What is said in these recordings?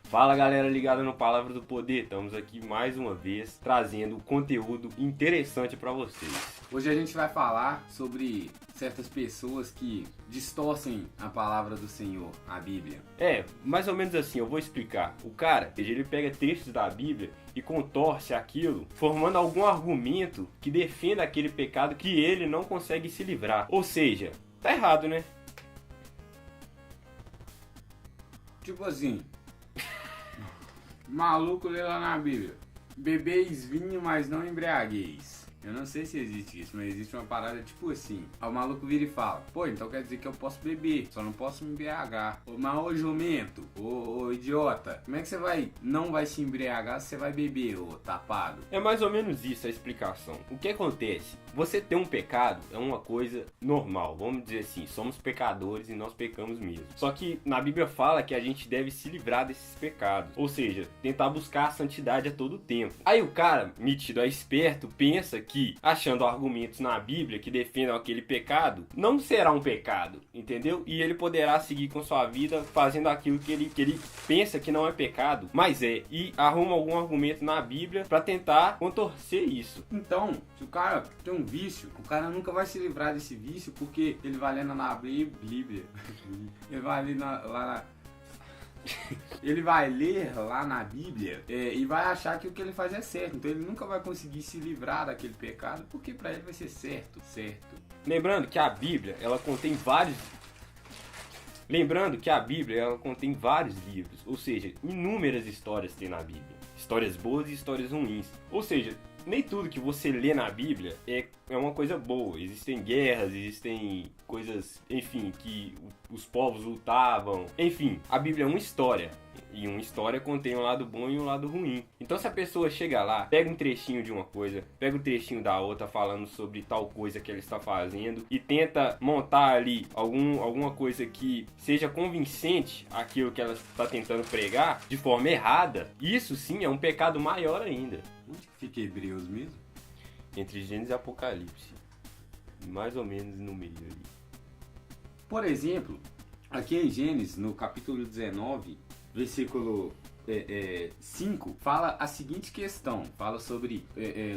Fala galera ligada no Palavra do Poder, estamos aqui mais uma vez trazendo conteúdo interessante para vocês. Hoje a gente vai falar sobre certas pessoas que distorcem a palavra do Senhor, a Bíblia. Mais ou menos assim, eu vou explicar. O cara, ele pega textos da Bíblia e contorce aquilo, formando algum argumento que defenda aquele pecado que ele não consegue se livrar. Ou seja, tá errado, né? Tipo assim, maluco lê lá na Bíblia: bebeis vinho, mas não embriagueis. Eu não sei se existe isso, mas existe uma parada tipo assim. Aí o maluco vira e fala: pô, então quer dizer que eu posso beber, só não posso me embriagar. Mas ô jumento, ô idiota, como é que você não vai se embriagar se você vai beber, ô tapado? É mais ou menos isso a explicação. O que acontece? Você ter um pecado é uma coisa normal, vamos dizer assim, somos pecadores e nós pecamos mesmo. Só que na Bíblia fala que a gente deve se livrar desses pecados, ou seja, tentar buscar a santidade a todo tempo. Aí o cara, metido a esperto, pensa que, achando argumentos na Bíblia que defendam aquele pecado, não será um pecado, entendeu? E ele poderá seguir com sua vida fazendo aquilo que ele pensa que não é pecado, mas é, e arruma algum argumento na Bíblia para tentar contorcer isso. Então, se o cara tem um vício, o cara nunca vai se livrar desse vício porque ele vai lendo na Bíblia. Ele vai ler ele vai ler lá na Bíblia e vai achar que o que ele faz é certo. Então ele nunca vai conseguir se livrar daquele pecado porque para ele vai ser certo. Lembrando que a Bíblia, ela contém vários livros, ou seja, inúmeras histórias tem na Bíblia. Histórias boas e histórias ruins. Ou seja, nem tudo que você lê na Bíblia é uma coisa boa. Existem guerras, existem coisas, enfim, que os povos lutavam. Enfim, a Bíblia é uma história. E uma história contém um lado bom e um lado ruim. Então se a pessoa chega lá, pega um trechinho de uma coisa, pega um trechinho da outra falando sobre tal coisa que ela está fazendo e tenta montar ali alguma coisa que seja convincente aquilo que ela está tentando pregar de forma errada, isso sim é um pecado maior ainda. Onde que fica Hebreus mesmo? Entre Gênesis e Apocalipse. Mais ou menos no meio ali. Por exemplo, aqui em Gênesis, no capítulo 19, versículo 5, fala a seguinte questão. Fala sobre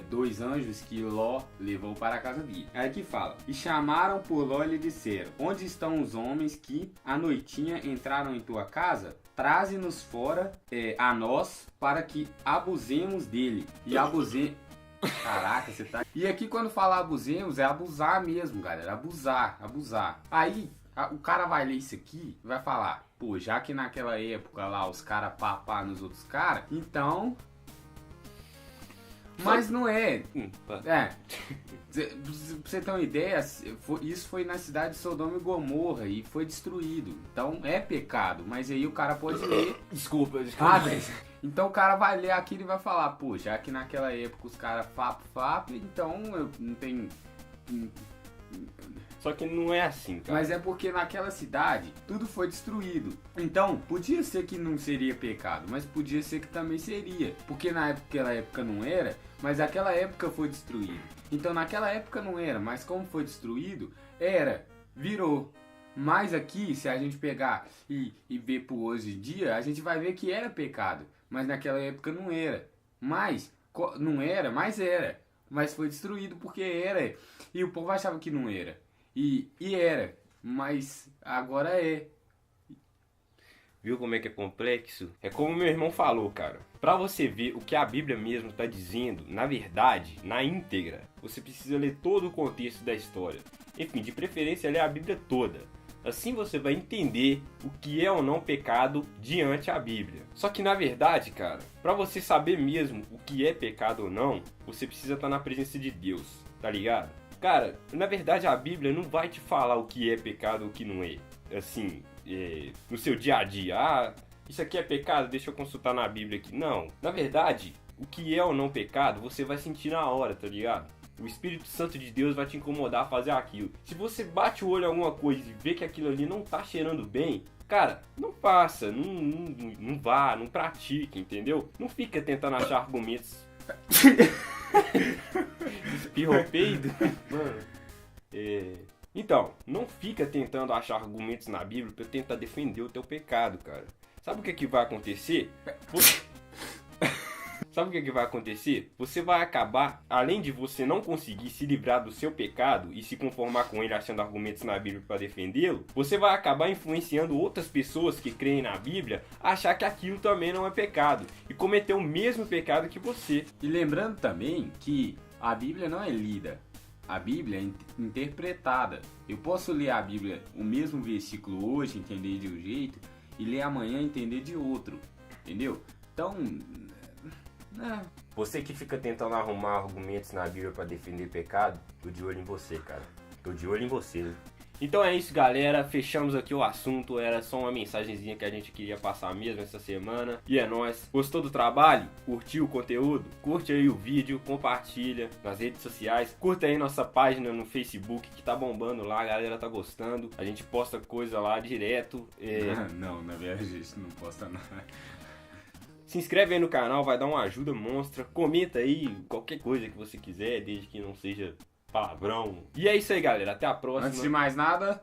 dois anjos que Ló levou para a casa dele. Aí que fala: e chamaram por Ló e lhe disseram: onde estão os homens que à noitinha entraram em tua casa? Traze-nos fora a nós, para que abusemos dele. E abusemos... Caraca, você tá... E aqui quando fala abusemos, é abusar mesmo, galera. Abusar. Aí o cara vai ler isso aqui e vai falar: pô, já que naquela época lá os caras papá nos outros caras, então... Mas não é. Pra você ter uma ideia, isso foi na cidade de Sodoma e Gomorra e foi destruído. Então é pecado, mas aí o cara pode ler. Desculpa. Então o cara vai ler aquilo e vai falar: pô, já que naquela época os caras fapo, então eu não tenho... Só que não é assim, cara. Mas é porque naquela cidade tudo foi destruído. Então, podia ser que não seria pecado, mas podia ser que também seria. Porque naquela época não era, mas aquela época foi destruído. Então naquela época não era, mas como foi destruído, virou. Mas aqui, se a gente pegar e ver por hoje em dia, a gente vai ver que era pecado. Mas naquela época não era. Mas era. Mas foi destruído porque era. E o povo achava que não era. E era, mas agora é. Viu como é que é complexo? É como meu irmão falou, cara. Pra você ver o que a Bíblia mesmo tá dizendo, na verdade, na íntegra, você precisa ler todo o contexto da história. Enfim, de preferência, ler a Bíblia toda. Assim você vai entender o que é ou não pecado diante a Bíblia. Só que na verdade, cara, pra você saber mesmo o que é pecado ou não, você precisa estar na presença de Deus, tá ligado? Cara, na verdade a Bíblia não vai te falar o que é pecado ou o que não é. Assim, no seu dia a dia, isso aqui é pecado, deixa eu consultar na Bíblia aqui. Não, na verdade, o que é ou não pecado, você vai sentir na hora, tá ligado? O Espírito Santo de Deus vai te incomodar a fazer aquilo. Se você bate o olho em alguma coisa e vê que aquilo ali não tá cheirando bem, cara, não faça, não vá, não pratique, entendeu? Não fica tentando achar argumentos. Espirrou peido? Mano, Então, não fica tentando achar argumentos na Bíblia pra tentar defender o teu pecado, cara. Sabe o que vai acontecer? Sabe o que vai acontecer? Você vai acabar, além de você não conseguir se livrar do seu pecado e se conformar com ele achando argumentos na Bíblia para defendê-lo, você vai acabar influenciando outras pessoas que creem na Bíblia a achar que aquilo também não é pecado e cometer o mesmo pecado que você. E lembrando também que a Bíblia não é lida, a Bíblia é interpretada. Eu posso ler a Bíblia, o mesmo versículo hoje, entender de um jeito, e ler amanhã entender de outro, entendeu? Então... Você que fica tentando arrumar argumentos na Bíblia pra defender pecado, tô de olho em você, cara. Tô de olho em você. Então é isso, galera. Fechamos aqui o assunto. Era só uma mensagenzinha que a gente queria passar mesmo essa semana. E é nóis. Gostou do trabalho? Curtiu o conteúdo? Curte aí o vídeo, compartilha nas redes sociais. Curta aí nossa página no Facebook que tá bombando lá, a galera tá gostando. A gente posta coisa lá direto. Não, na verdade a gente não posta nada. Se inscreve aí no canal, vai dar uma ajuda monstra. Comenta aí qualquer coisa que você quiser, desde que não seja palavrão. E é isso aí, galera. Até a próxima. Antes de mais nada...